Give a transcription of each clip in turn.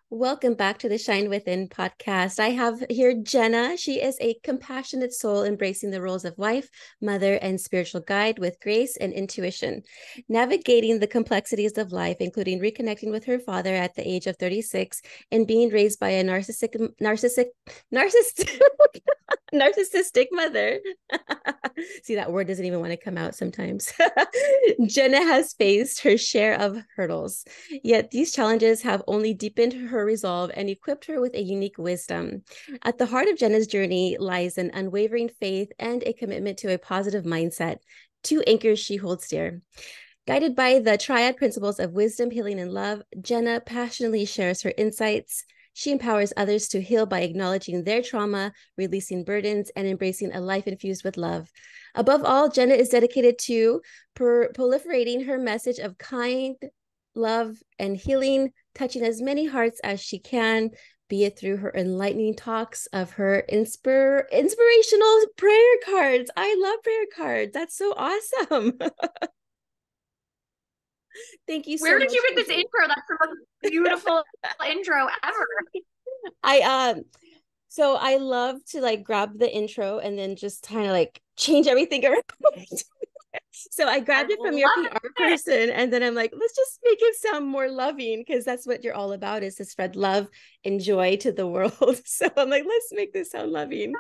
Welcome back to the Shine Within podcast. I have here Jenna. She is a compassionate soul embracing the roles of wife, mother, and spiritual guide with grace and intuition, navigating the complexities of life, including reconnecting with her father at the age of 36 and being raised by a narcissistic narcissistic mother. See, that word doesn't even want to come out sometimes. Jenna has faced her share of hurdles, yet these challenges have only deepened her resolve and equipped her with a unique wisdom. At the heart of Jenna's journey lies an unwavering faith and a commitment to a positive mindset, two anchors she holds dear. Guided by the triad principles of wisdom, healing, and love, Jenna passionately shares her insights. She empowers others to heal by acknowledging their trauma, releasing burdens, and embracing a life infused with love. Above all, Jenna is dedicated to proliferating her message of kind love and healing, touching as many hearts as she can, be it through her enlightening talks of her inspirational prayer cards. I love prayer cards. That's so awesome. Thank you so Where did much you for get this sharing. intro? That's the most beautiful intro ever. I so I love to like grab the intro and then just kind of like change everything around. So I I grabbed it from your love PR it. person, and then I'm like, let's just make it sound more loving because that's what you're all about, is to spread love and joy to the world. So I'm like, let's make this sound loving.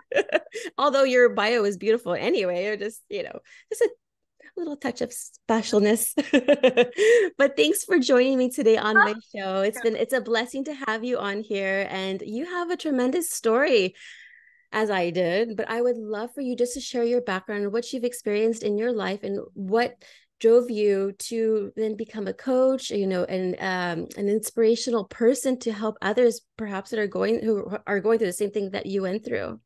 Although your bio is beautiful anyway, or just, just a little touch of specialness. But thanks for joining me today on my show. It's a blessing to have you on here, and you have a tremendous story, as I did, but I would love for you just to share your background and what you've experienced in your life and what drove you to then become a coach, and an inspirational person to help others perhaps who are going through the same thing that you went through.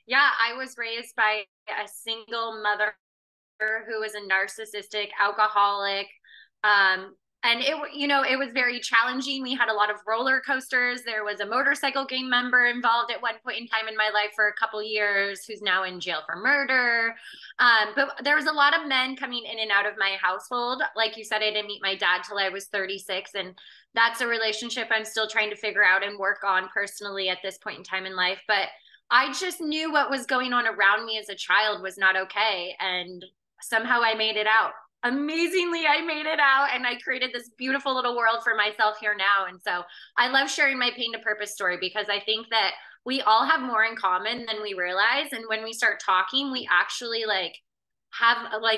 Yeah, I was raised by a single mother who was a narcissistic alcoholic. And it was very challenging. We had a lot of roller coasters. There was a motorcycle gang member involved at one point in time in my life for a couple years who's now in jail for murder. But there was a lot of men coming in and out of my household. Like you said, I didn't meet my dad till I was 36. And that's a relationship I'm still trying to figure out and work on personally at this point in time in life. But I just knew what was going on around me as a child was not okay. And somehow I made it out. Amazingly, I made it out and I created this beautiful little world for myself here now. And so I love sharing my pain to purpose story because I think that we all have more in common than we realize. And when we start talking, we actually like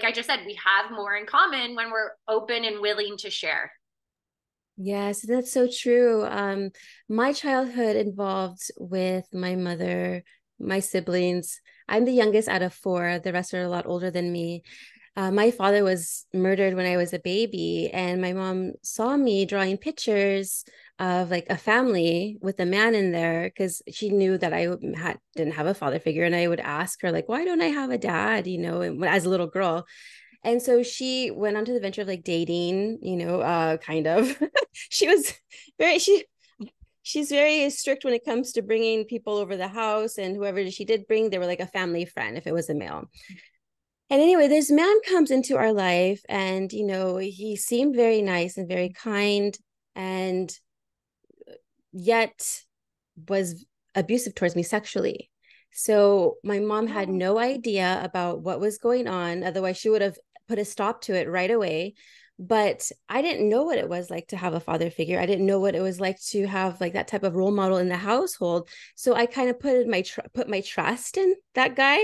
I just said, we have more in common when we're open and willing to share. Yes, that's so true. My childhood involved with my mother, my siblings. I'm the youngest out of four. The rest are a lot older than me. My father was murdered when I was a baby, and my mom saw me drawing pictures of like a family with a man in there because she knew that didn't have a father figure, and I would ask her like, "Why don't I have a dad?" As a little girl. And so she went on to the venture of like dating, kind of. she was very she she's very strict when it comes to bringing people over the house, and whoever she did bring, they were like a family friend if it was a male. And anyway, this man comes into our life, and he seemed very nice and very kind, and yet was abusive towards me sexually. So my mom had Oh, no idea about what was going on. Otherwise, she would have put a stop to it right away. But I didn't know what it was like to have a father figure. I didn't know what it was like to have like that type of role model in the household. So I kind of put my trust in that guy,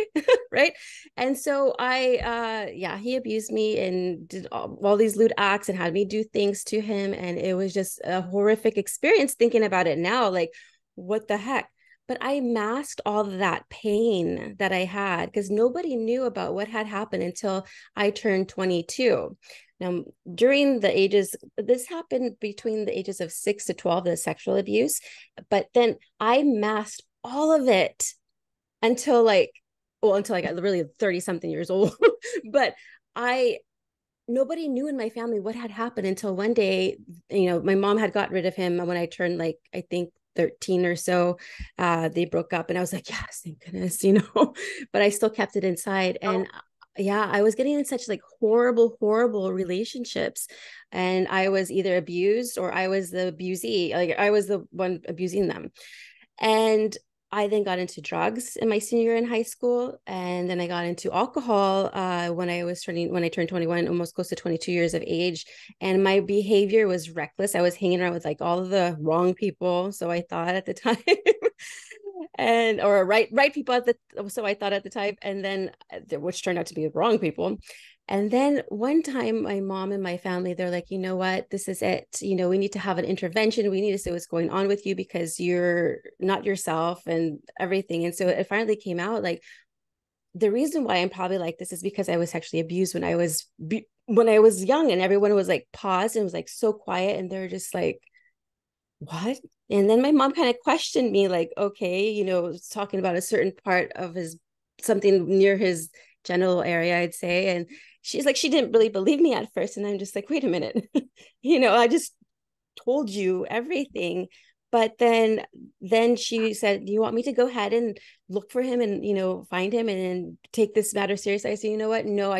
right? And so he abused me and did all these lewd acts and had me do things to him, and it was just a horrific experience thinking about it now. Like, what the heck? But I masked all of that pain that I had because nobody knew about what had happened until I turned 22. Now, during the ages, this happened between the ages of 6 to 12, the sexual abuse. But then I masked all of it until until I got really 30 something years old. But I nobody knew in my family what had happened until one day, my mom had got rid of him when I turned like, I think 13 or so. They broke up, and I was like, yes, thank goodness, but I still kept it inside. no. And yeah, I was getting in such like horrible, horrible relationships. And I was either abused or I was the abusee. Like I was the one abusing them. And I then got into drugs in my senior year in high school. And then I got into alcohol when I turned 21, almost close to 22 years of age. And my behavior was reckless. I was hanging around with like all of the wrong people. So I thought at the time. And or right people at the so I thought at the time, and then which turned out to be the wrong people. And then one time my mom and my family, they're like, you know what, this is it, we need to have an intervention, we need to see what's going on with you because you're not yourself and everything. And so it finally came out like the reason why I'm probably like this is because I was sexually abused when I was young, and everyone was like paused and was like so quiet, and they're just like, what? And then my mom kind of questioned me, like, okay, talking about a certain part of something near his genital area, I'd say. And she's like, she didn't really believe me at first. And I'm just like, wait a minute, I just told you everything. But then she said, do you want me to go ahead and look for him and, find him and take this matter seriously? I said, you know what? No,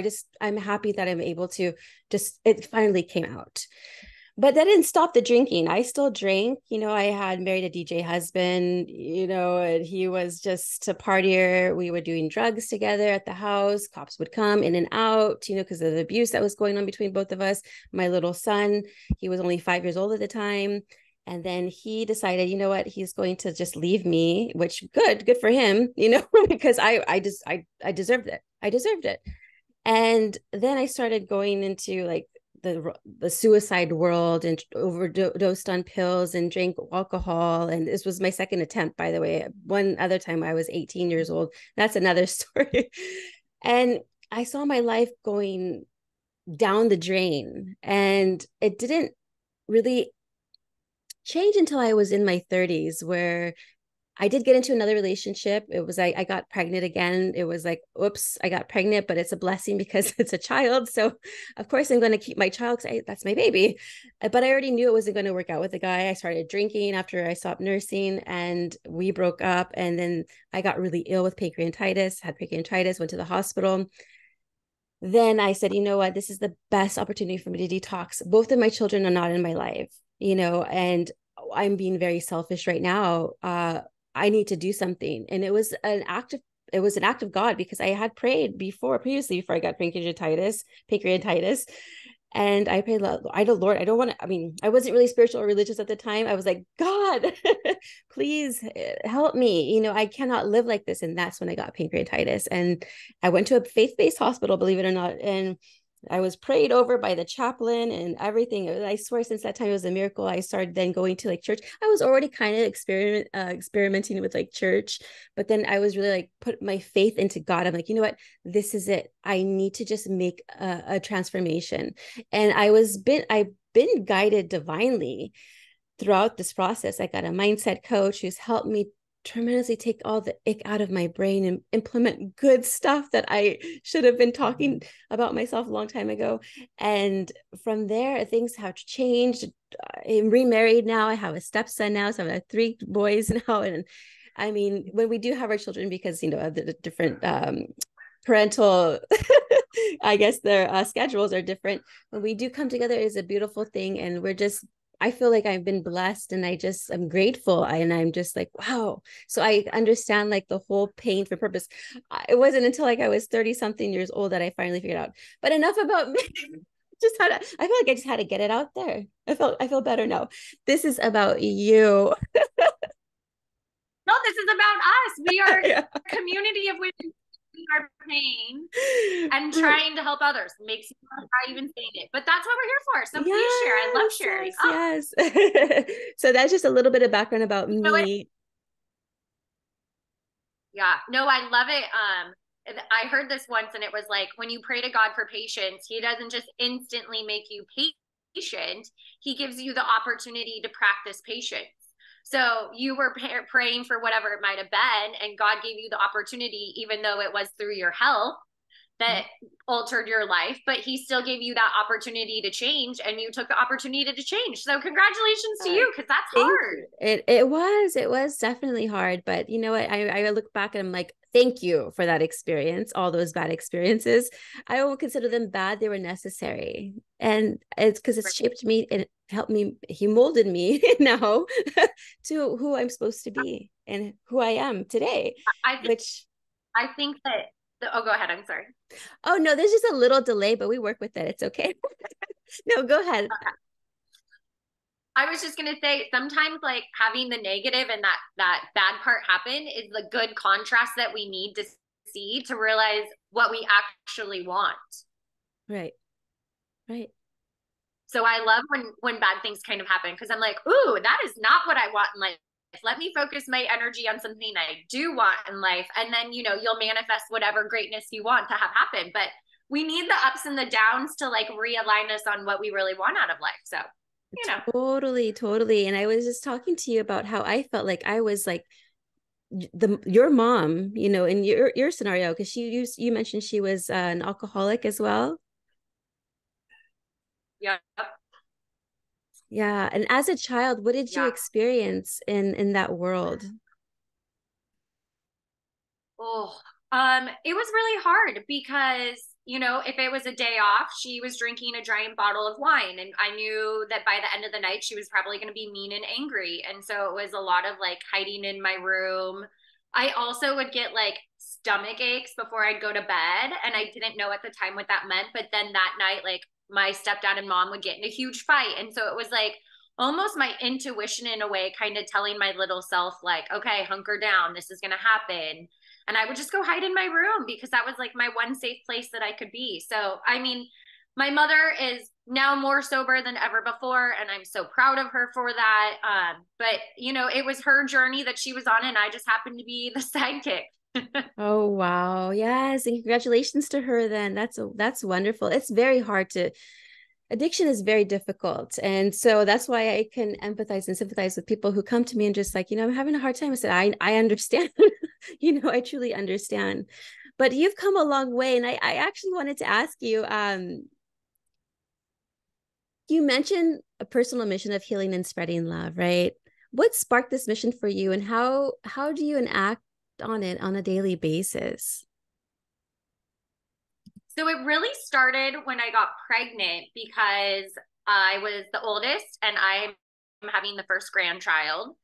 I'm happy that I'm able to it finally came out. But that didn't stop the drinking. I still drank. I had married a DJ husband, and he was just a partier. We were doing drugs together at the house. Cops would come in and out, because of the abuse that was going on between both of us. My little son, he was only 5 years old at the time. And then he decided, you know what, he's going to just leave me, which good for him, because I deserved it. I deserved it. And then I started going into like the suicide world and overdosed on pills and drank alcohol. And this was my second attempt, by the way. One other time I was 18 years old. That's another story. And I saw my life going down the drain, and it didn't really change until I was in my 30s, where I did get into another relationship. It was I got pregnant again. It was like, oops, I got pregnant, but it's a blessing because it's a child. So of course I'm going to keep my child because that's my baby. But I already knew it wasn't going to work out with the guy. I started drinking after I stopped nursing, and we broke up. And then I got really ill with pancreatitis, went to the hospital. Then I said, you know what, this is the best opportunity for me to detox. Both of my children are not in my life, and I'm being very selfish right now. I need to do something. And it was an act of God, because I had prayed previously before I got pancreatitis. And I prayed, Lord, I don't want to, I wasn't really spiritual or religious at the time. I was like, God, please help me. I cannot live like this. And that's when I got pancreatitis. And I went to a faith-based hospital, believe it or not. And I was prayed over by the chaplain and everything. I swear, since that time, it was a miracle. I started then going to like church. I was already kind of experimenting with like church, but then I was really like put my faith into God. I'm like, you know what? This is it. I need to just make a transformation. And I've been guided divinely throughout this process. I got a mindset coach who's helped me tremendously take all the ick out of my brain and implement good stuff that I should have been talking about myself a long time ago. And from there, things have changed. I'm remarried now. I have a stepson now. So I have 3 boys now. And when we do have our children, because, the different parental, I guess their schedules are different. When we do come together, is a beautiful thing. And I feel like I've been blessed, and I'm grateful. And I'm just like, wow. So I understand like the whole pain for purpose. It wasn't until like I was 30 something years old that I finally figured out. But enough about me. I feel like I just had to get it out there. I feel better now. This is about you. No, this is about us. We are Yeah. a community of women our pain and trying to help others. Makes me cry even saying it, but that's what we're here for. So please share. I love sharing. Yes. So that's just a little bit of background about me. Yeah, no, I love it. I heard this once, and it was like, when you pray to God for patience, He doesn't just instantly make you patient. He gives you the opportunity to practice patience. So you were praying for whatever it might have been, and God gave you the opportunity, even though it was through your health that altered your life, but He still gave you that opportunity to change, and you took the opportunity to change. So congratulations to you, because that's hard. It was definitely hard, but you know what? I look back and I'm like, thank you for that experience, all those bad experiences. I won't consider them bad. They were necessary. And it's because it's shaped me and helped me, he molded me now to who I'm supposed to be and who I am today, I think which, I think that oh, go ahead. I'm sorry. oh no, there's just a little delay, but we work with it. It's okay. No, go ahead. I was just gonna say sometimes like having the negative and that bad part happen is the good contrast that we need to see to realize what we actually want. Right. Right. So I love when bad things kind of happen because I'm like, ooh, that is not what I want in life. Let me focus my energy on something I do want in life. And then, you'll manifest whatever greatness you want to have happen. But we need the ups and the downs to like realign us on what we really want out of life. So, Totally, totally. And I was just talking to you about how I felt like I was like your mom, in your scenario, because you mentioned she was an alcoholic as well. yeah. Yeah. And as a child, what did you Yeah. experience in that world? Oh, it was really hard because, if it was a day off, she was drinking a giant bottle of wine. And I knew that by the end of the night, she was probably going to be mean and angry. And so it was a lot of like hiding in my room. I also would get like stomach aches before I'd go to bed. And I didn't know at the time what that meant. But then that night, like my stepdad and mom would get in a huge fight. And so it was like, almost my intuition in a way, kind of telling my little self, like, okay, hunker down, this is going to happen. And I would just go hide in my room because that was like my one safe place that I could be. So, I mean, my mother is now more sober than ever before, and I'm so proud of her for that. But it was her journey that she was on, and I just happened to be the sidekick. Oh wow. Yes. And congratulations to her then. That's wonderful. It's very hard to addiction is very difficult. And so that's why I can empathize and sympathize with people who come to me and just like, I'm having a hard time. I said, I understand, I truly understand, but you've come a long way. And I actually wanted to ask you, you mentioned a personal mission of healing and spreading love, right? What sparked this mission for you and how do you enact on it on a daily basis? So it really started when I got pregnant because I was the oldest and I'm having the first grandchild.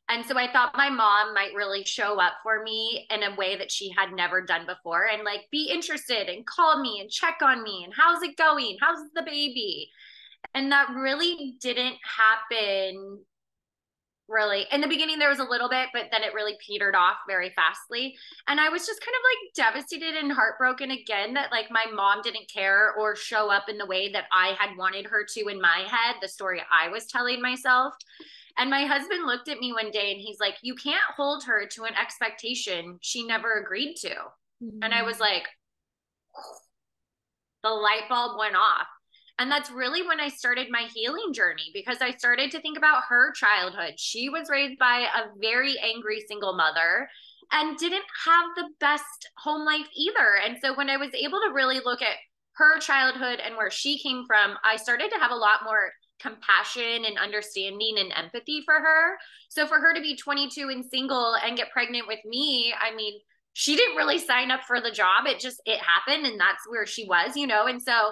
And so I thought my mom might really show up for me in a way that she had never done before and like be interested and call me and check on me and how's it going? How's the baby? And that really didn't happen really. In the beginning, there was a little bit, but then it really petered off very fastly. And I was just kind of like devastated and heartbroken again that like my mom didn't care or show up in the way that I had wanted her to in my head, the story I was telling myself. And my husband looked at me one day and he's like, you can't hold her to an expectation she never agreed to. And I was like, the light bulb went off. And that's really when I started my healing journey because I started to think about her childhood. She was raised by a very angry single mother and didn't have the best home life either. And so when I was able to really look at her childhood and where she came from, I started to have a lot more compassion and understanding and empathy for her. So for her to be 22 and single and get pregnant with me, I mean, she didn't really sign up for the job. It happened and that's where she was, And so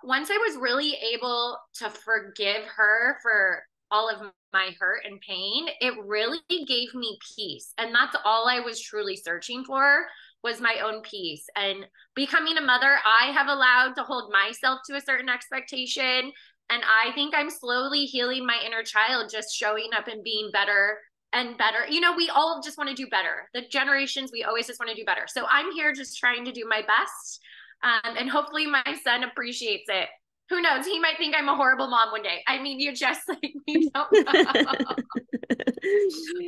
once I was really able to forgive her for all of my hurt and pain, it really gave me peace. And that's all I was truly searching for was my own peace. And becoming a mother, I have allowed to hold myself to a certain expectation. And I think I'm slowly healing my inner child, just showing up and being better and better. We all just want to do better. The generations, we always just want to do better. So I'm here just trying to do my best. And hopefully my son appreciates it. Who knows? He might think I'm a horrible mom one day. I mean, you just like, we don't know.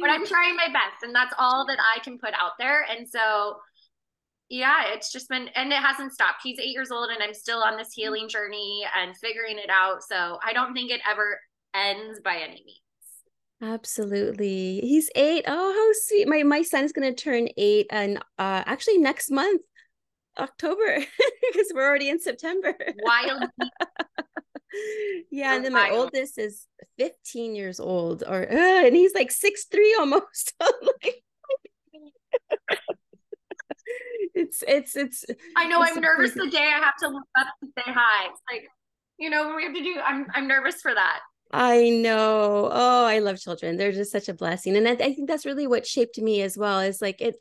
But I'm trying my best, and that's all that I can put out there. And so, yeah, it's just been, and it hasn't stopped. He's 8 years old, and I'm still on this healing journey and figuring it out. So I don't think it ever ends by any means. Absolutely. He's 8. Oh, how sweet. My son's gonna turn 8 and actually next month. October because we're already in September. Wild. Yeah, and then my oldest is 15 years old and he's like 6'3" almost. it's I know it's I'm so nervous crazy. the day I have to look up and say hi. It's like, when we have to do, I'm nervous for that. I know. Oh, I love children. They're just such a blessing. And I think that's really what shaped me as well. Is like it,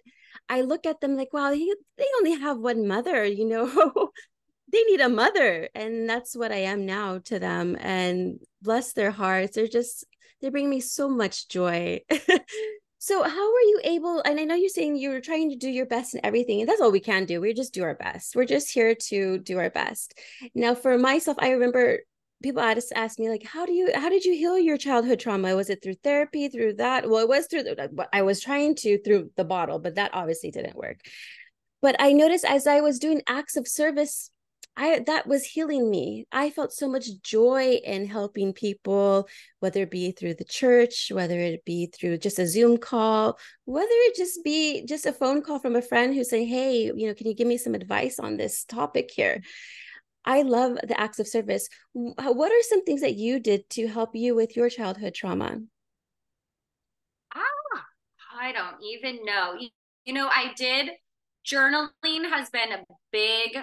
I look at them like, wow, they only have one mother, they need a mother. And that's what I am now to them. And bless their hearts. They bring me so much joy. So how were you able, and I know you're saying you were trying to do your best in everything, and that's all we can do. We just do our best. We're just here to do our best. Now, for myself, I remember people ask me like, how did you heal your childhood trauma? Was it through therapy, through that? Well, it was I was trying to through the bottle, but that obviously didn't work. But I noticed as I was doing acts of service, I that was healing me. I felt so much joy in helping people, whether it be through the church, whether it be through just a Zoom call, whether it just be just a phone call from a friend who's saying, hey, can you give me some advice on this topic here? I love the acts of service. What are some things that you did to help you with your childhood trauma? Ah, I don't even know. I did journaling has been a big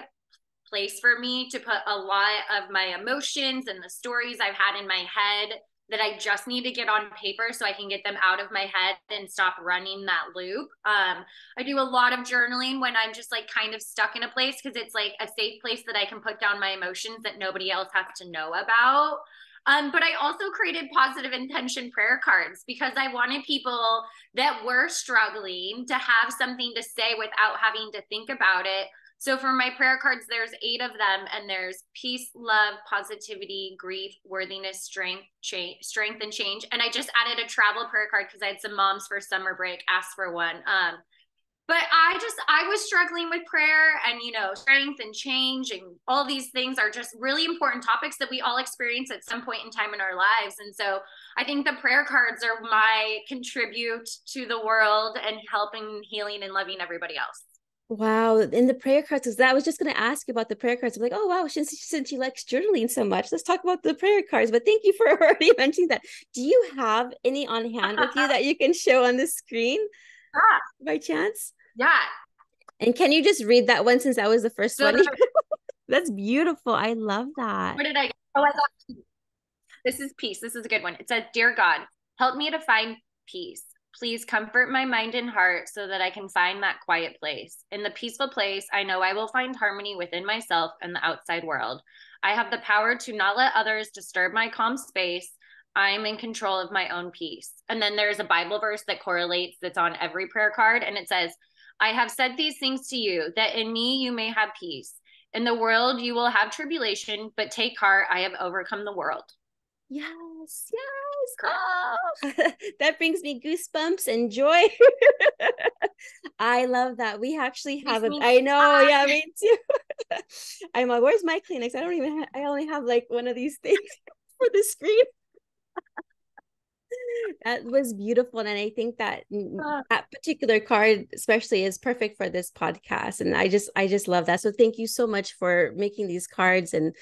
place for me to put a lot of my emotions and the stories I've had in my head that I just need to get on paper so I can get them out of my head and stop running that loop. I do a lot of journaling when I'm just like kind of stuck in a place because it's like a safe place that I can put down my emotions that nobody else has to know about. But I also created positive intention prayer cards because I wanted people that were struggling to have something to say without having to think about it. So for my prayer cards, there's 8 of them, and there's peace, love, positivity, grief, worthiness, strength, and change. And I just added a travel prayer card because I had some moms for summer break ask for one. But I was struggling with prayer and, strength and change and all these things are just really important topics that we all experience at some point in time in our lives. And so I think the prayer cards are my contribute to the world and helping, healing, and loving everybody else. Wow, in the prayer cards, because I was just going to ask you about the prayer cards. I'm like, oh wow, since she likes journaling so much, let's talk about the prayer cards. But thank you for already mentioning that. Do you have any on hand with you that you can show on the screen Yeah. by chance? Yeah. And can you just read that one since that was the first So one? That's beautiful. I love that. what did I? Oh, I got this is peace. This is a good one. It says, Dear God, help me to find peace. Please comfort my mind and heart so that I can find that quiet place. In the peaceful place, I know I will find harmony within myself and the outside world. I have the power to not let others disturb my calm space. I'm in control of my own peace. And then there's a Bible verse that correlates that's on every prayer card. And it says, I have said these things to you, that in me you may have peace. In the world you will have tribulation, but take heart, I have overcome the world. Yes, yes. Oh, that brings me goosebumps and joy. I love that. We actually have I know, yeah, me too. I'm like, where's my Kleenex? I only have like one of these things for the screen. That was beautiful. And I think that that particular card especially is perfect for this podcast. And I just love that. So thank you so much for making these cards. And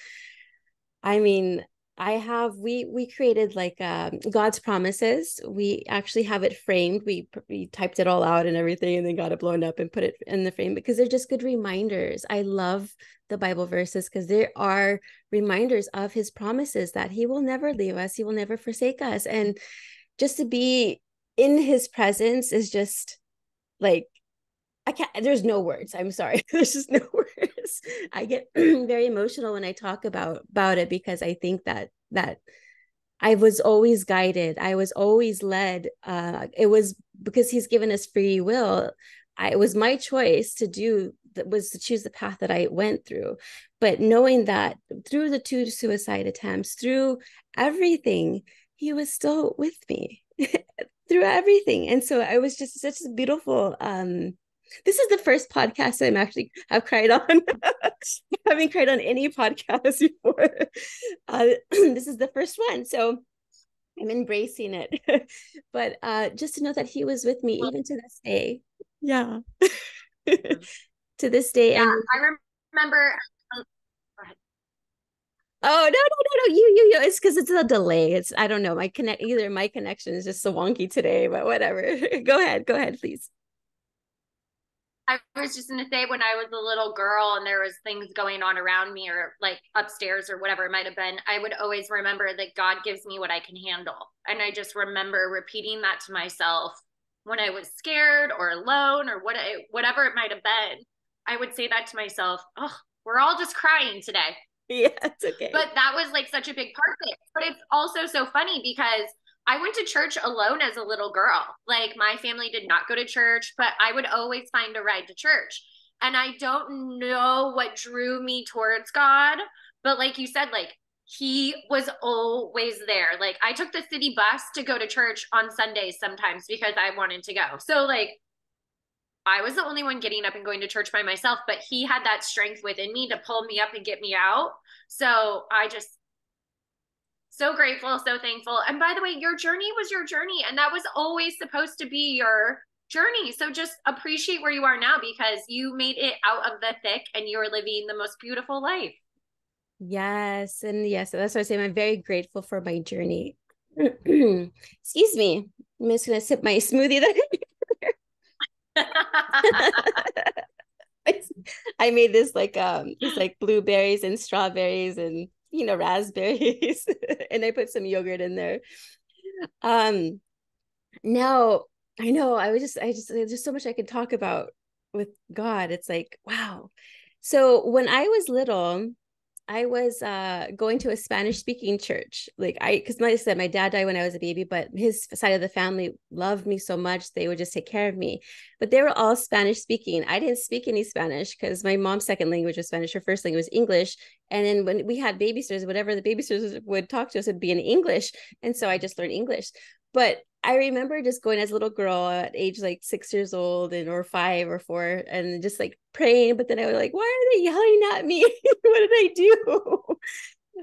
I mean, we created like God's promises. We actually have it framed. We typed it all out and everything and then got it blown up and put it in the frame because they're just good reminders. I love the Bible verses because there are reminders of his promises that he will never leave us, he will never forsake us. And just to be in his presence is just like, I can't, there's no words. I'm sorry. There's just no words. I get very emotional when I talk about it because I think that I was always guided. I was always led. It was because he's given us free will. It was my choice to do that, was to choose the path that I went through. But knowing that through the 2 suicide attempts, through everything, he was still with me through everything. And so I was just such a beautiful this is the first podcast I'm actually have cried on. I haven't cried on any podcast before. This is the first one. So I'm embracing it. But just to know that he was with me even to this day. Yeah. To this day. Yeah, And I remember. oh no. You it's because it's a delay. It's I don't know. Either my connection is just so wonky today, but whatever. Go ahead, please. I was just going to say, when I was a little girl and there was things going on around me or like upstairs or whatever it might have been, I would always remember that God gives me what I can handle. And I just remember repeating that to myself when I was scared or alone or whatever it might have been. I would say that to myself. Oh, we're all just crying today. Yeah, it's okay. But that was like such a big part of it. But it's also so funny because I went to church alone as a little girl. Like my family did not go to church, but I would always find a ride to church. And I don't know what drew me towards God, but like you said, like he was always there. Like I took the city bus to go to church on Sundays sometimes because I wanted to go. So like I was the only one getting up and going to church by myself, but he had that strength within me to pull me up and get me out. So I just so grateful, so thankful. And by the way, your journey was your journey, and that was always supposed to be your journey. So just appreciate where you are now because you made it out of the thick and you're living the most beautiful life. Yes. And yes, that's what I say. I'm very grateful for my journey. Excuse me. I'm just going to sip my smoothie that I made this like it's like blueberries and strawberries and raspberries and I put some yogurt in there. Um now I know I just there's just so much I could talk about with God. It's like, wow. So when I was little, I was going to a Spanish speaking church. Because like I said, my dad died when I was a baby, but his side of the family loved me so much. They would just take care of me. But they were all Spanish speaking. I didn't speak any Spanish because my mom's second language was Spanish. Her first language was English. And then when we had babysitters, whatever the babysitters would talk to us would be in English. And so I just learned English. But I remember just going as a little girl at age like 6 years old or 5 or 4 and just like praying. But then I was like, why are they yelling at me? What did I do?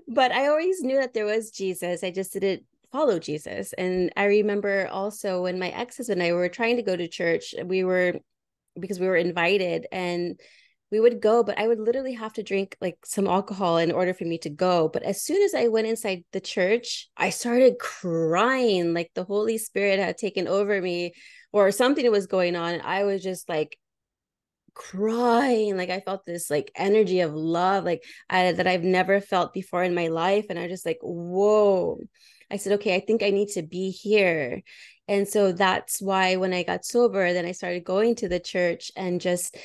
But I always knew that there was Jesus. I just didn't follow Jesus. And I remember also when my ex-husband and I were trying to go to church, because we were invited and we would go, but I would literally have to drink like some alcohol in order for me to go. But as soon as I went inside the church, I started crying like the Holy Spirit had taken over me or something was going on. I was just like crying. Like I felt this like energy of love, that I've never felt before in my life. And I was just like, whoa. I said, okay, I think I need to be here. And so that's why when I got sober, then I started going to the church and just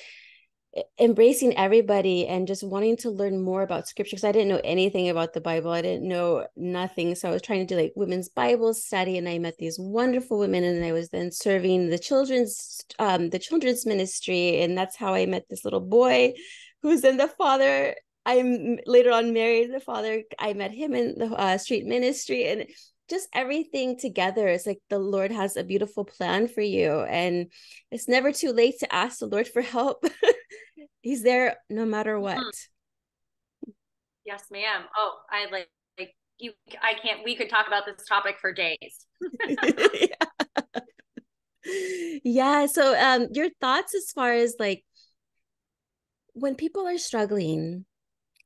embracing everybody and just wanting to learn more about scripture because I didn't know anything about the Bible. I didn't know nothing. So I was trying to do like women's Bible study and I met these wonderful women and I was then serving the children's ministry. And that's how I met this little boy who's then the father. I'm later on married the father. I met him in the street ministry and just everything together. It's like the Lord has a beautiful plan for you and it's never too late to ask the Lord for help. He's there no matter what. Yes, ma'am. Oh, I like you. I can't, we could talk about this topic for days. Yeah. Yeah. So your thoughts as far as like when people are struggling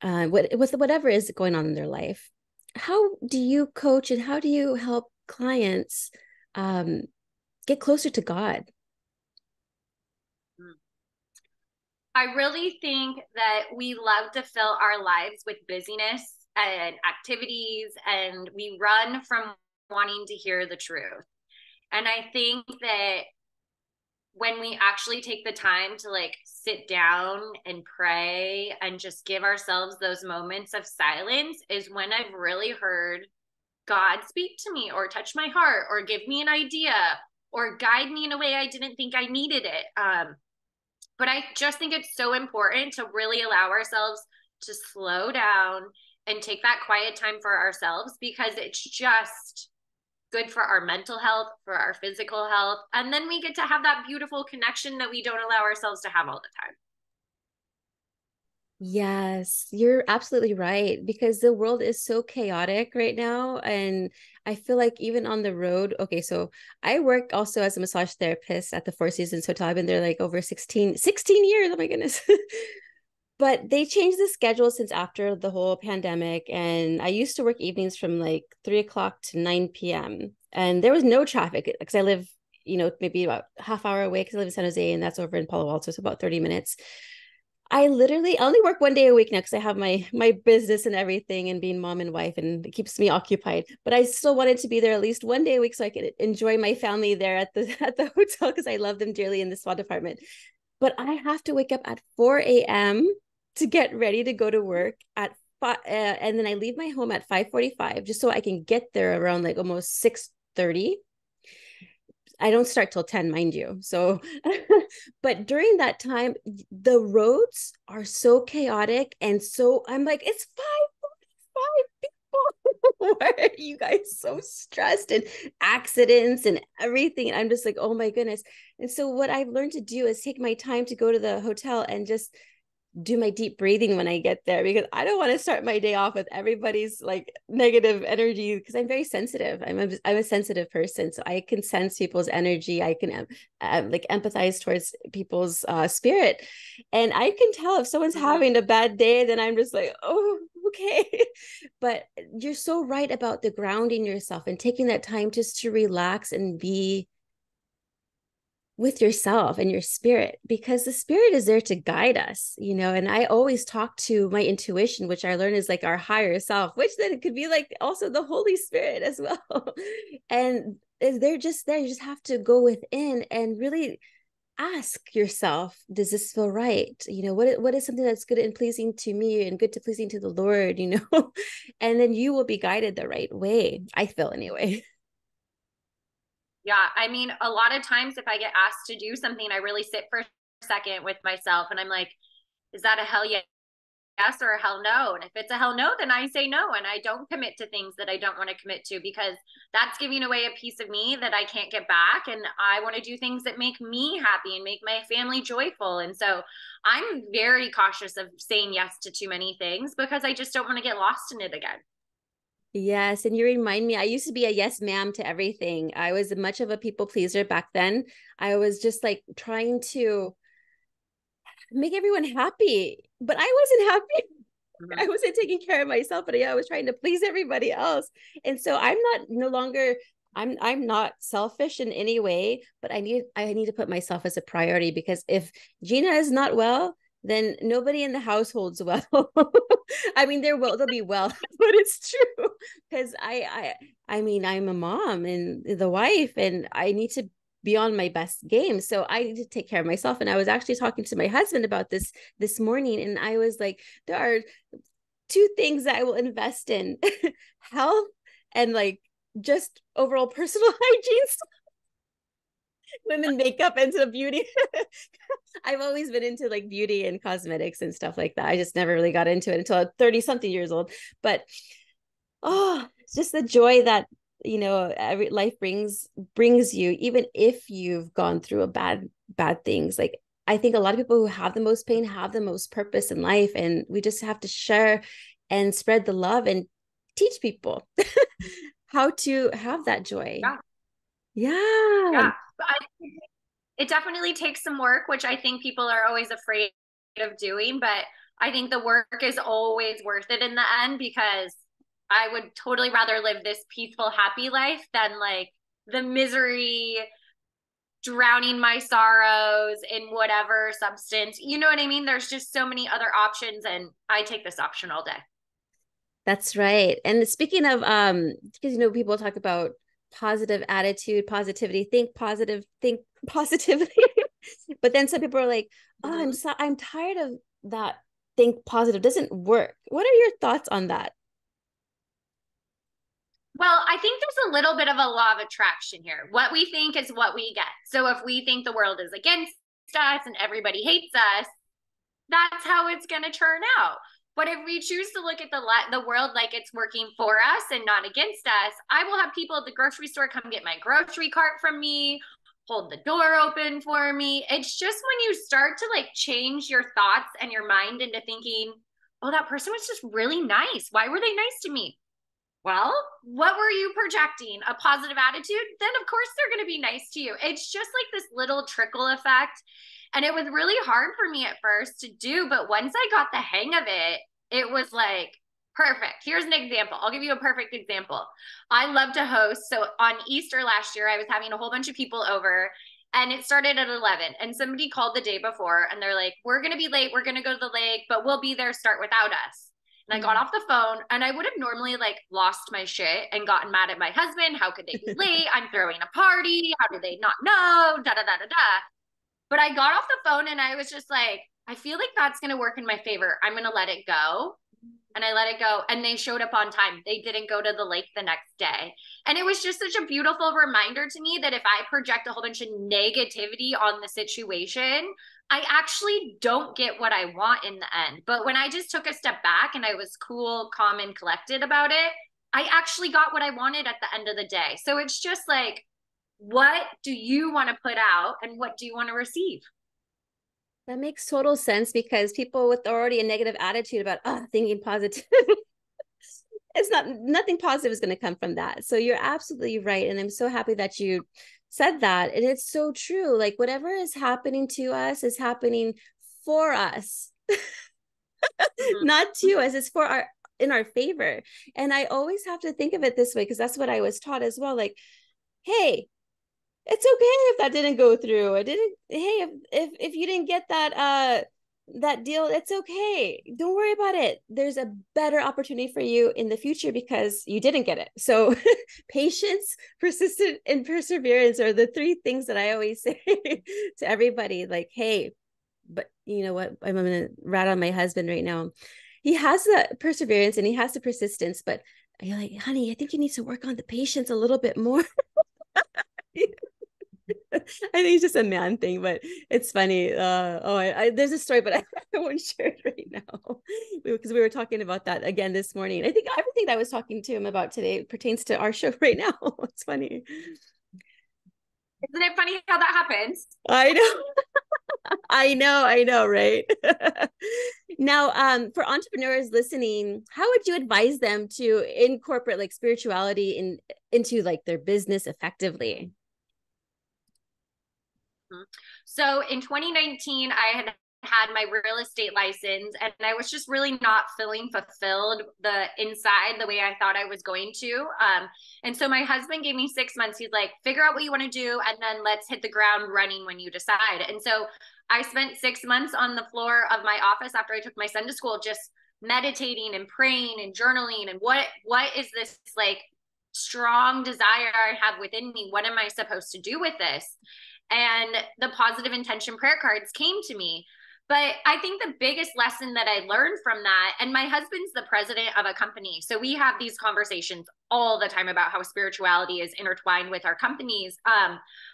with whatever is going on in their life, how do you coach and how do you help clients get closer to God? I really think that we love to fill our lives with busyness and activities, and we run from wanting to hear the truth. And I think that when we actually take the time to like sit down and pray and just give ourselves those moments of silence is when I've really heard God speak to me or touch my heart or give me an idea or guide me in a way I didn't think I needed it. But I just think it's so important to really allow ourselves to slow down and take that quiet time for ourselves because it's just good for our mental health, for our physical health. And then we get to have that beautiful connection that we don't allow ourselves to have all the time. Yes, you're absolutely right because the world is so chaotic right now. And I feel like even on the road, okay, so I work also as a massage therapist at the Four Seasons Hotel. I've been there like over 16 years. Oh my goodness. But they changed the schedule since after the whole pandemic. And I used to work evenings from like 3 o'clock to 9 p.m. And there was no traffic because I live maybe about half hour away because I live in San Jose and that's over in Palo Alto. So about 30 minutes. I literally only work one day a week now because I have my business and everything and being mom and wife, and it keeps me occupied. But I still wanted to be there at least one day a week so I could enjoy my family there at the hotel because I love them dearly in the spa department. But I have to wake up at 4 a.m. to get ready to go to work at 5, and then I leave my home at 5:45 just so I can get there around like almost 6:30. I don't start till 10, mind you. So, but during that time, the roads are so chaotic. And so I'm like, it's 5:45 people. Why are you guys so stressed and accidents and everything? And I'm just like, oh my goodness. And so what I've learned to do is take my time to go to the hotel and just do my deep breathing when I get there, because I don't want to start my day off with everybody's like negative energy, because I'm very sensitive. I'm a sensitive person, so I can sense people's energy. I can like empathize towards people's spirit, and I can tell if someone's having a bad day. Then I'm just like, oh, okay. But you're so right about the grounding yourself and taking that time just to relax and be with yourself and your spirit, because the spirit is there to guide us, and I always talk to my intuition, which I learned is like our higher self, which then it could be like also the Holy Spirit as well. And they're just there. You just have to go within and really ask yourself, does this feel right? What is something that's good and pleasing to me and good to pleasing to the Lord, and then you will be guided the right way, I feel, anyway. Yeah. I mean, a lot of times if I get asked to do something, I really sit for a second with myself and I'm like, is that a hell yes or a hell no? And if it's a hell no, then I say no. And I don't commit to things that I don't want to commit to, because that's giving away a piece of me that I can't get back. And I want to do things that make me happy and make my family joyful. And so I'm very cautious of saying yes to too many things because I just don't want to get lost in it again. Yes. And you remind me, I used to be a yes, ma'am to everything. I was much of a people pleaser back then. I was just like trying to make everyone happy, but I wasn't happy. I wasn't taking care of myself, but I was trying to please everybody else. And so I'm not selfish in any way, but I need to put myself as a priority, because if Gina is not well, then nobody in the household's well. I mean, they'll be well, but it's true, because I mean, I'm a mom and the wife, and I need to be on my best game. So I need to take care of myself. And I was actually talking to my husband about this morning, and I was like, there are two things that I will invest in: health and like just overall personal hygiene stuff. Women makeup into beauty. I've always been into like beauty and cosmetics and stuff like that. I just never really got into it until 30 something years old. But it's just the joy that every life brings you, even if you've gone through a bad things. Like, I think a lot of people who have the most pain have the most purpose in life, and we just have to share and spread the love and teach people how to have that joy. Yeah. Yeah. Yeah. But it definitely takes some work, which I think people are always afraid of doing. But I think the work is always worth it in the end, because I would totally rather live this peaceful, happy life than like the misery, drowning my sorrows in whatever substance. You know what I mean? There's just so many other options, and I take this option all day. That's right. And speaking of because people talk about positive attitude, positivity, think positive, think positivity. But then some people are like, oh, I'm tired of that. Think positive doesn't work. What are your thoughts on that? Well, I think there's a little bit of a law of attraction here. What we think is what we get. So if we think the world is against us and everybody hates us, that's how it's going to turn out. But if we choose to look at the world like it's working for us and not against us, I will have people at the grocery store come get my grocery cart from me, hold the door open for me. It's just when you start to like change your thoughts and your mind into thinking, oh, that person was just really nice. Why were they nice to me? Well, what were you projecting? A positive attitude? Then, of course, they're going to be nice to you. It's just like this little trickle effect. And it was really hard for me at first to do. But once I got the hang of it, it was like Perfect. Here's an example. I'll give you a perfect example. I love to host. So on Easter last year, I was having a whole bunch of people over and it started at 11. And somebody called the day before and they're like, we're going to be late. We're going to go to the lake, but we'll be there. Start without us. And I got off the phone and I would have normally like lost my shit and gotten mad at my husband. How could they be late? I'm throwing a party. How do they not know? Da da da da da. But I got off the phone and I was just like, I feel like that's going to work in my favor. I'm going to let it go. And I let it go. And they showed up on time. They didn't go to the lake the next day. And it was just such a beautiful reminder to me that if I project a whole bunch of negativity on the situation, I actually don't get what I want in the end. But when I just took a step back and I was cool, calm, and collected about it, I actually got what I wanted at the end of the day. So it's just like, what do you want to put out and what do you want to receive? That makes total sense, because people with already a negative attitude about thinking positive, it's nothing positive is going to come from that. So you're absolutely right. And I'm so happy that you said that. And it's so true. Like whatever is happening to us is happening for us, not to us. It's for in our favor. And I always have to think of it this way, because that's what I was taught as well. Like, hey, it's okay if that didn't go through. It didn't. Hey, if you didn't get that deal, it's okay. Don't worry about it. There's a better opportunity for you in the future because you didn't get it. So patience, persistence, and perseverance are the three things that I always say to everybody. Like, hey, but you know what? I'm gonna rat on my husband right now. He has the perseverance and he has the persistence, but you're like, honey, I think you need to work on the patience a little bit more. I think it's just a man thing, but it's funny. There's a story, but I won't share it right now because we were talking about that again this morning. I think everything that I was talking to him about today pertains to our show right now. It's funny. Isn't it funny how that happens? I know. I know, right? Now, for entrepreneurs listening, how would you advise them to incorporate like spirituality into like their business effectively? So in 2019, I had my real estate license and I was just really not feeling fulfilled the inside the way I thought I was going to. And so my husband gave me 6 months. He's like, figure out what you want to do and then let's hit the ground running when you decide. And so I spent 6 months on the floor of my office after I took my son to school, just meditating and praying and journaling and what is this like strong desire I have within me? What am I supposed to do with this? And the positive intention prayer cards came to me. But I think the biggest lesson that I learned from that, and my husband's the president of a company. So we have these conversations all the time about how spirituality is intertwined with our companies.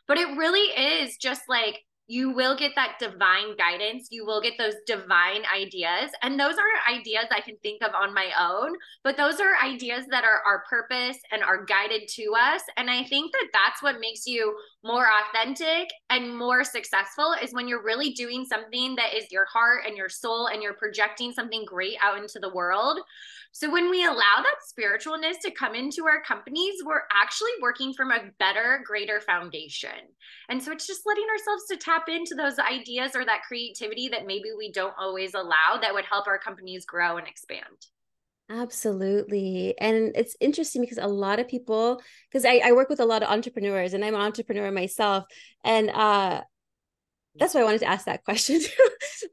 But it really is just like, you will get that divine guidance. You will get those divine ideas. And those aren't ideas I can think of on my own, but those are ideas that are our purpose and are guided to us. And I think that that's what makes you more authentic and more successful, is when you're really doing something that is your heart and your soul and you're projecting something great out into the world. So when we allow that spiritualness to come into our companies, we're actually working from a better, greater foundation. And so it's just letting ourselves to tap into those ideas or that creativity that maybe we don't always allow, that would help our companies grow and expand. Absolutely. And it's interesting because a lot of people, because I work with a lot of entrepreneurs and I'm an entrepreneur myself. And that's why I wanted to ask that question too.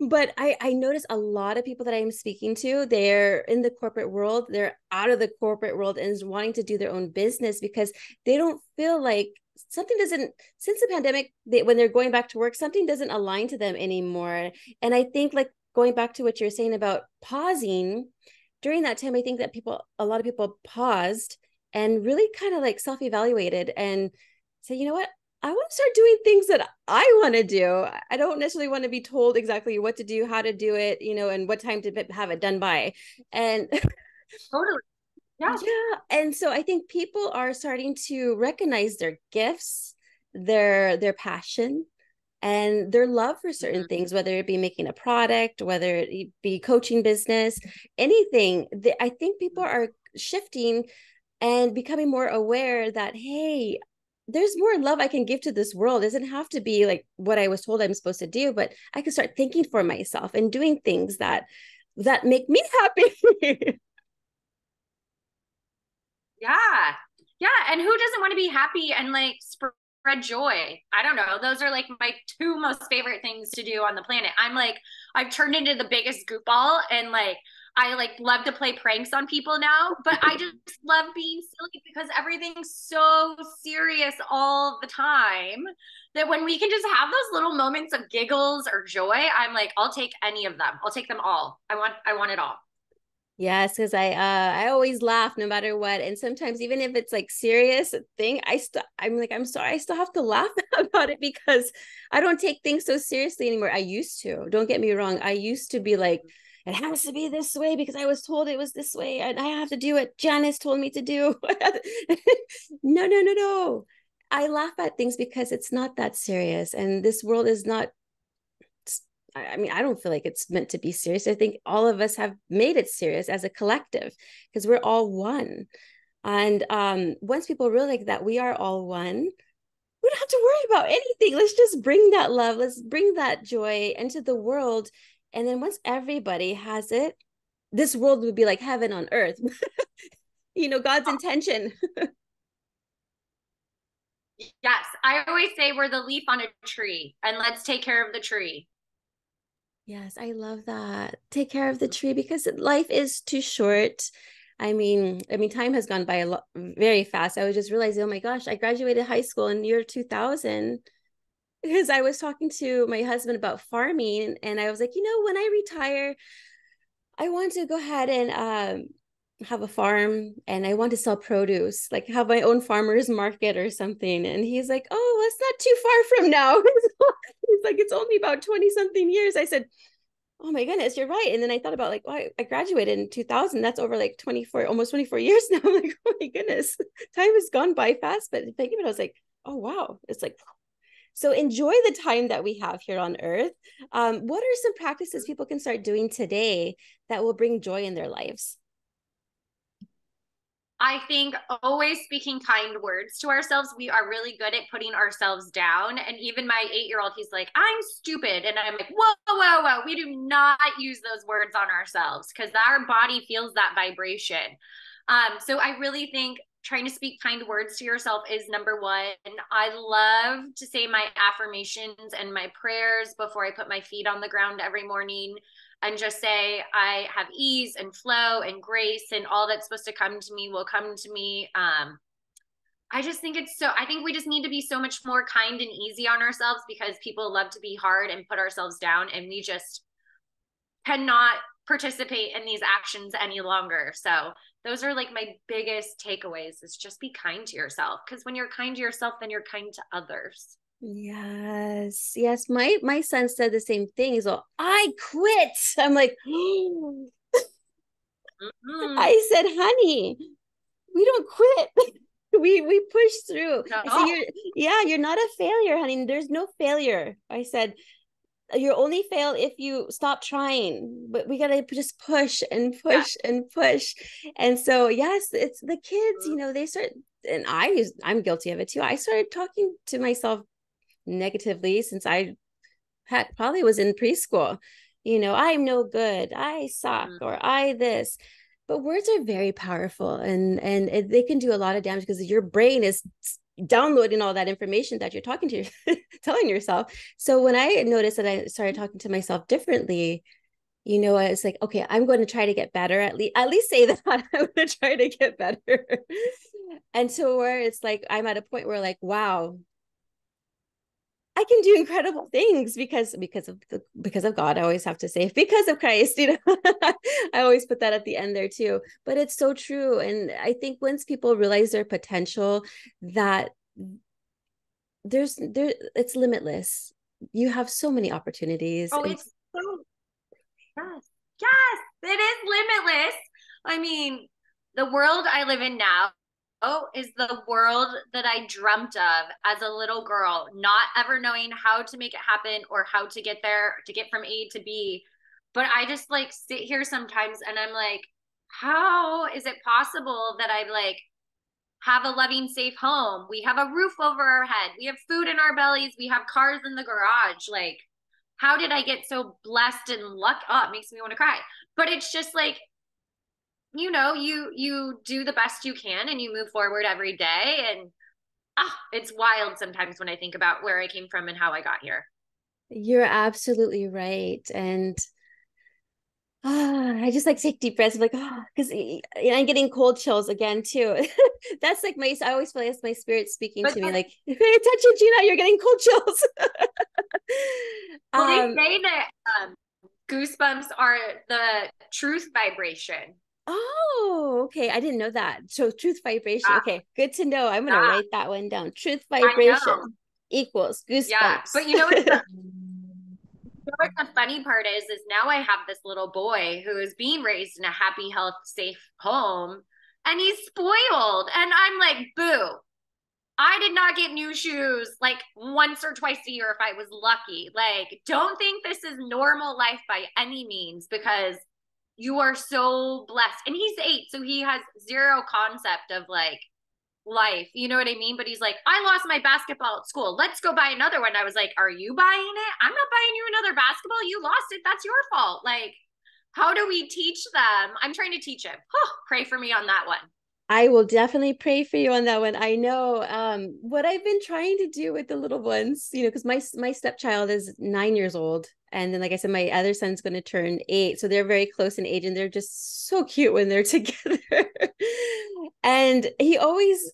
But I notice a lot of people that I'm speaking to, they're in the corporate world, they're out of the corporate world and is wanting to do their own business because they don't feel like something doesn't, since the pandemic, when they're going back to work, something doesn't align to them anymore. And I think like going back to what you're saying about pausing, during that time, I think that a lot of people paused and really kind of like self-evaluated and say, you know what? I want to start doing things that I want to do. I don't necessarily want to be told exactly what to do, how to do it, and what time to have it done by. And totally. Yeah. Yeah. And so I think people are starting to recognize their gifts, their passion, and their love for certain things, whether it be making a product, whether it be coaching business, anything. I think people are shifting and becoming more aware that, hey, there's more love I can give to this world. It doesn't have to be like what I was told I'm supposed to do, but I can start thinking for myself and doing things that make me happy. Yeah. Yeah. And who doesn't want to be happy and like spread joy? I don't know. Those are like my two most favorite things to do on the planet. I'm like, I've turned into the biggest goofball and like, I like love to play pranks on people now, but I just love being silly because everything's so serious all the time that when we can just have those little moments of giggles or joy, I'm like, I'll take any of them. I'll take them all. I want it all. Yes, because I always laugh no matter what. And sometimes even if it's like serious thing, I'm like, I'm sorry, I still have to laugh about it because I don't take things so seriously anymore. I used to. Don't get me wrong. I used to be like, it has to be this way because I was told it was this way and I have to do what Janice told me to do. No, no, no, no. I laugh at things because it's not that serious. And this world is not, I mean, I don't feel like it's meant to be serious. I think all of us have made it serious as a collective because we're all one. And once people realize that we are all one, we don't have to worry about anything. Let's just bring that love. Let's bring that joy into the world. And then once everybody has it, this world would be like heaven on earth. God's intention. Yes, I always say we're the leaf on a tree and let's take care of the tree. Yes, I love that. Take care of the tree because life is too short. I mean, time has gone by a lot very fast. I was just realizing, oh my gosh, I graduated high school in year 2000 because I was talking to my husband about farming, and I was like, when I retire, I want to go ahead and have a farm, and I want to sell produce, like have my own farmers market or something. And he's like, oh, it's not too far from now. He's like, it's only about 20 something years. I said, oh my goodness, you're right. And then I thought about like, well, I graduated in 2000. That's over like 24, almost 24 years now. I'm like, oh my goodness, time has gone by fast. But thinking about it, I was like, oh wow, it's like, so enjoy the time that we have here on earth. What are some practices people can start doing today that will bring joy in their lives? I think always speaking kind words to ourselves. We are really good at putting ourselves down. And even my 8-year old, he's like, I'm stupid. And I'm like, whoa, whoa, whoa. We do not use those words on ourselves because our body feels that vibration. So I really think trying to speak kind words to yourself is number one. I love to say my affirmations and my prayers before I put my feet on the ground every morning and just say I have ease and flow and grace and all that's supposed to come to me will come to me. I just think I think we just need to be so much more kind and easy on ourselves because people love to be hard and put ourselves down, and we just cannot participate in these actions any longer. So those are like my biggest takeaways is just be kind to yourself. Because when you're kind to yourself, then you're kind to others. Yes, yes. My son said the same thing. He's like, I quit. I'm like, Mm-hmm. I said, honey, we don't quit. We push through. No. I said, you're not a failure, honey. There's no failure. I said, you only fail if you stop trying, but we gotta just push and Yeah. push and push. And so yes, it's the kids, they start, and I'm guilty of it too. I started talking to myself negatively since I had probably was in preschool. I'm no good, I suck, Mm-hmm. or I this. But words are very powerful, and they can do a lot of damage because your brain is downloading all that information that you're talking to telling yourself. So when I noticed that I started talking to myself differently, it's like, okay, I'm going to try to get better. At least say that I'm going to try to get better. And so where it's like I'm at a point where like, wow, I can do incredible things because of God. I always have to say because of Christ. I always put that at the end there too. But it's so true, and I think once people realize their potential, that it's limitless. You have so many opportunities, Oh, and it's so, yes, yes, it is limitless. I mean, the world I live in now is the world that I dreamt of as a little girl, not ever knowing how to make it happen or how to get there, to get from A to B. But I just like sit here sometimes and I'm like, how is it possible that I like have a loving, safe home? We have a roof over our head. We have food in our bellies. We have cars in the garage. Like, how did I get so blessed and luck? Oh, it makes me want to cry. But it's just like you do the best you can and you move forward every day. And it's wild sometimes when I think about where I came from and how I got here. You're absolutely right. And I just like take deep breaths, like, because I'm getting cold chills again too. That's like I always feel like it's my spirit speaking But to me, like, pay attention, Gina, you're getting cold chills. well, they um, say that goosebumps are the truth vibration. oh, okay. I didn't know that. So truth vibration. Yeah, Okay, good to know. I'm gonna yeah, write that one down. Truth I know. vibration equals Yeah, goosebumps. but what the funny part is now I have this little boy who is being raised in a happy, health, safe home, and he's spoiled. And I'm like, boo. I did not get new shoes like once or twice a year if I was lucky. Like, don't think this is normal life by any means because you are so blessed. And he's 8, so he has zero concept of like life. You know what I mean? But he's like, I lost my basketball at school. Let's go buy another one. I was like, are you buying it? I'm not buying you another basketball. You lost it. That's your fault. Like, how do we teach them? I'm trying to teach him. Oh, pray for me on that one. I will definitely pray for you on that one. I know what I've been trying to do with the little ones, because my stepchild is 9 years old. And then, like I said, my other son's going to turn 8. So they're very close in age and they're just so cute when they're together. And he always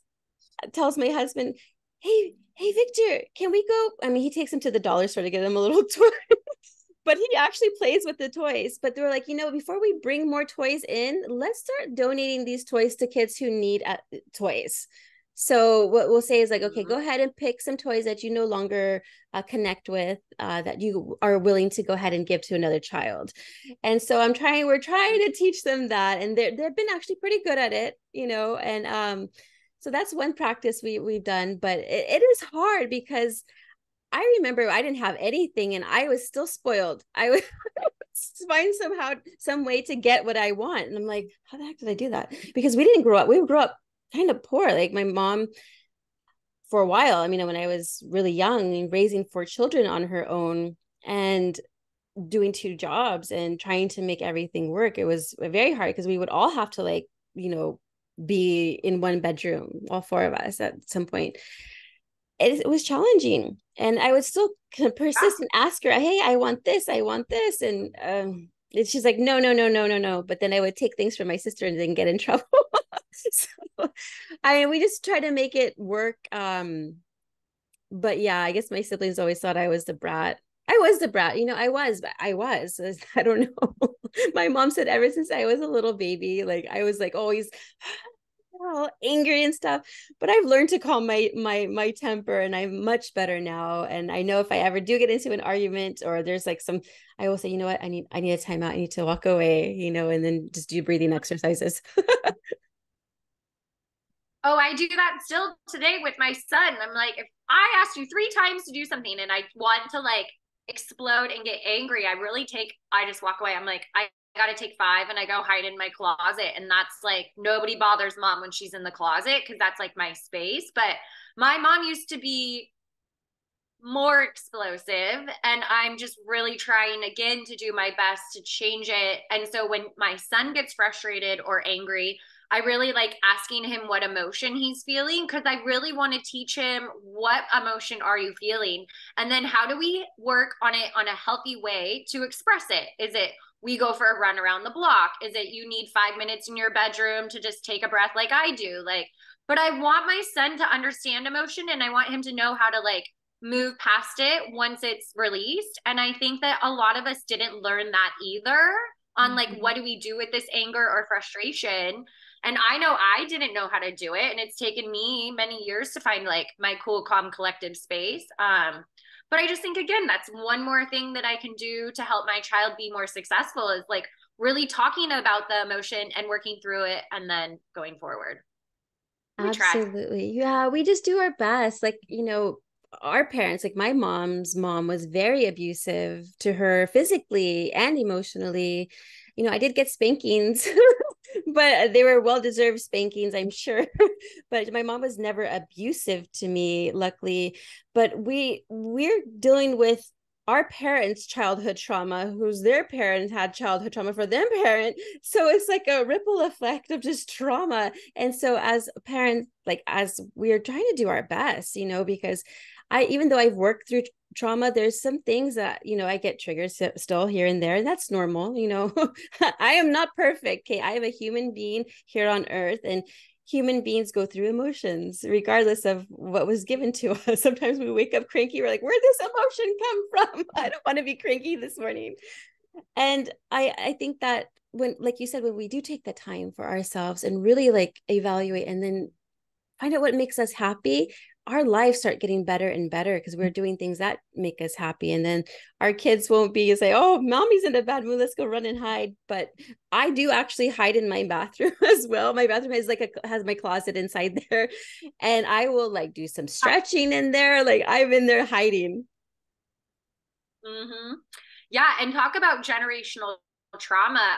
tells my husband, hey, Victor, can we go? I mean, he takes him to the dollar store to get him a little toy. But he actually plays with the toys. But they're like, before we bring more toys in, let's start donating these toys to kids who need toys. So what we'll say is like, okay, Mm-hmm. go ahead and pick some toys that you no longer connect with, that you are willing to go ahead and give to another child. And so we're trying to teach them that, and they've been actually pretty good at it, and so that's one practice we've done, but it is hard because I remember I didn't have anything and I was still spoiled. I would find some way to get what I want. And I'm like, how the heck did I do that? Because we didn't grow up, we grew up kind of poor. Like my mom, for a while, I mean, when I was really young and raising 4 children on her own and doing 2 jobs and trying to make everything work, it was very hard because we would all have to be in one bedroom, all 4 of us at some point. It was challenging, and I would still kind of persist and ask her, hey, I want this, and she's like, no, no, no, no, no, no. But then I would take things from my sister and then get in trouble. So I mean, we just try to make it work. But yeah, I guess my siblings always thought I was the brat. I was the brat, I was. I don't know. My mom said ever since I was a little baby, like I was like always all angry and stuff, but I've learned to calm my temper, and I'm much better now. And I know if I ever do get into an argument or there's like I will say, you know what, I need a timeout, I need to walk away, and then just do breathing exercises. Oh, I do that still today with my son. I'm like, if I asked you 3 times to do something and I want to like explode and get angry, I just walk away. I'm like, I got to take 5 and I go hide in my closet. And that's like, nobody bothers mom when she's in the closet because that's like my space. But my mom used to be more explosive, and I'm just really trying again to do my best to change it. And so when my son gets frustrated or angry, I really like asking him what emotion he's feeling because I really want to teach him what emotion are you feeling, and then how do we work on it on a healthy way to express it. Is it we go for a run around the block? Is it you need 5 minutes in your bedroom to just take a breath like I do? Like, but I want my son to understand emotion, and I want him to know how to like move past it once it's released. And I think that a lot of us didn't learn that either on like, Mhm. what do we do with this anger or frustration? And I know I didn't know how to do it. And it's taken me many years to find like my cool, calm, collective space. But I just think, again, that's one more thing that I can do to help my child be more successful is like really talking about the emotion and working through it and then going forward. We try. Absolutely. Yeah, we just do our best. Like, our parents, like my mom's mom was very abusive to her physically and emotionally. I did get spankings, but they were well-deserved spankings, I'm sure. But my mom was never abusive to me, luckily. But we're dealing with our parents' childhood trauma, who's their parents had childhood trauma for their parent. So it's like a ripple effect of just trauma. And so as parents, like as we're trying to do our best, you know, because even though I've worked through trauma, there's some things that, you know, I get triggered still here and there, and that's normal. You know, I am not perfect. Okay. I am a human being here on earth, and human beings go through emotions regardless of what was given to us. Sometimes we wake up cranky. We're like, where'd this emotion come from? I don't want to be cranky this morning. And I think that when, like you said, when we do take the time for ourselves and really like evaluate and then find out what makes us happy, our lives start getting better and better because we're doing things that make us happy. And then our kids won't be say, oh, mommy's in a bad mood, let's go run and hide. But I do actually hide in my bathroom as well. My bathroom has has my closet inside there, and I will like do some stretching in there. Like I'm in there hiding. Mm-hmm. Yeah, and talk about generational trauma.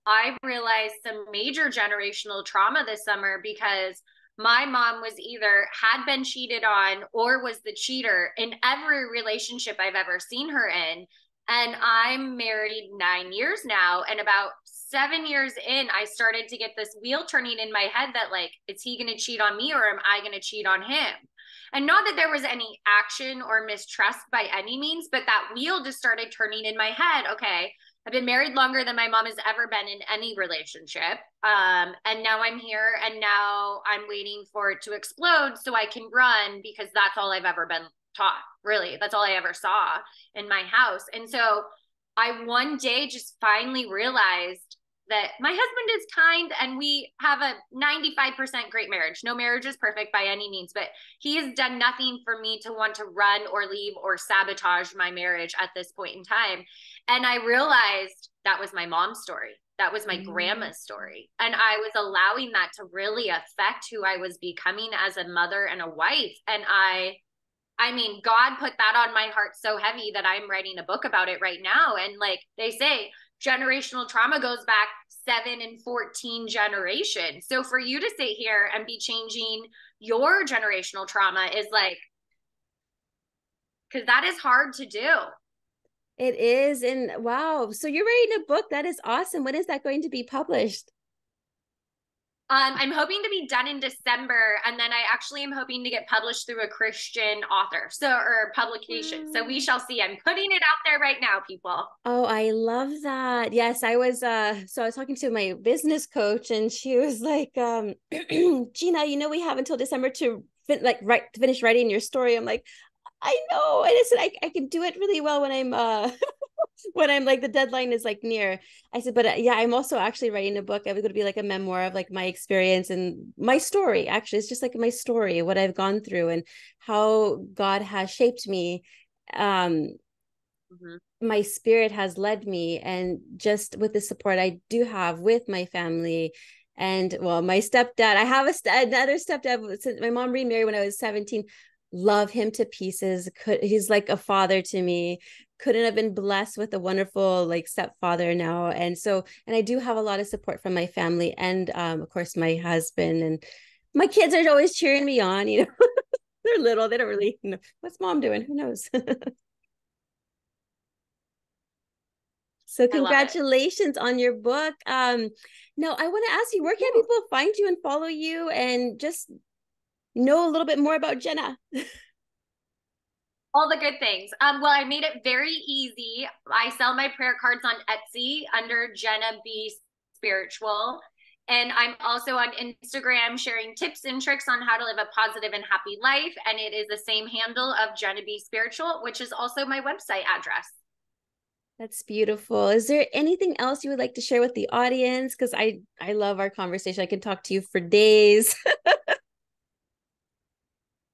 I realized some major generational trauma this summer because my mom was either had been cheated on or was the cheater in every relationship I've ever seen her in. And I'm married 9 years now. And about 7 years in, I started to get this wheel turning in my head that, like, is he going to cheat on me or am I going to cheat on him? And not that there was any action or mistrust by any means, but that wheel just started turning in my head. Okay, I've been married longer than my mom has ever been in any relationship. And now I'm here and now I'm waiting for it to explode so I can run because that's all I've ever been taught. Really, that's all I ever saw in my house. And so I one day just finally realized that my husband is kind and we have a 95% great marriage. No marriage is perfect by any means, but he has done nothing for me to want to run or leave or sabotage my marriage at this point in time. And I realized that was my mom's story. That was my grandma's story. And I was allowing that to really affect who I was becoming as a mother and a wife. And I mean, God put that on my heart so heavy that I'm writing a book about it right now. And like they say, generational trauma goes back 7 and 14 generations. So for you to sit here and be changing your generational trauma is like, because that is hard to do. It is. And wow. So you're writing a book. That is awesome. When is that going to be published? I'm hoping to be done in December, and then I actually am hoping to get published through a Christian author, or publication. So we shall see. I'm putting it out there right now, people. Oh, I love that. Yes, I was so I was talking to my business coach and she was like, Gina, you know, we have until December to finish writing your story. I'm like, I know. And I said, I can do it really well when I'm when I'm like the deadline is like near. I said, but yeah, I'm also actually writing a book. I was going to be like a memoir of like my experience and my story. Actually, it's just like my story, what I've gone through and how God has shaped me. My spirit has led me, and just with the support I do have with my family. And well, my stepdad, I have another stepdad since my mom remarried when I was 17. Love him to pieces. He's like a father to me. Couldn't have been blessed with a wonderful like stepfather now. And so, and I do have a lot of support from my family and of course my husband, and my kids are always cheering me on, you know. They're little, they don't really know what's mom doing, who knows. So congratulations on your book. Now I want to ask you, where can people find you and follow you and just know a little bit more about Jenna? All the good things. Well, I made it very easy. I sell my prayer cards on Etsy under Jenna B Spiritual. And I'm also on Instagram sharing tips and tricks on how to live a positive and happy life. And it is the same handle of Jenna B Spiritual, which is also my website address. That's beautiful. Is there anything else you would like to share with the audience? Because I love our conversation. I can talk to you for days.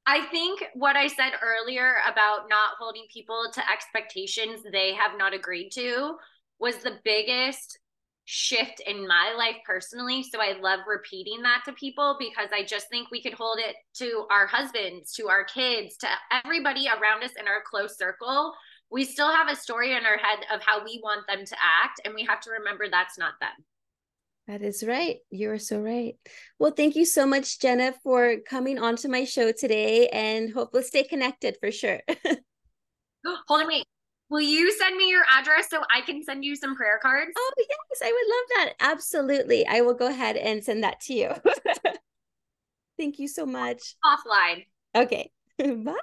I think what I said earlier about not holding people to expectations they have not agreed to was the biggest shift in my life personally. So I love repeating that to people because I just think we could hold it to our husbands, to our kids, to everybody around us in our close circle. We still have a story in our head of how we want them to act, and we have to remember that's not them. That is right. You're so right. Well, thank you so much, Jenna, for coming onto my show today, and hope we'll stay connected for sure. Hold on, wait. Will you send me your address so I can send you some prayer cards? Oh, yes, I would love that. Absolutely. I will go ahead and send that to you. Thank you so much. Offline. Okay. Bye.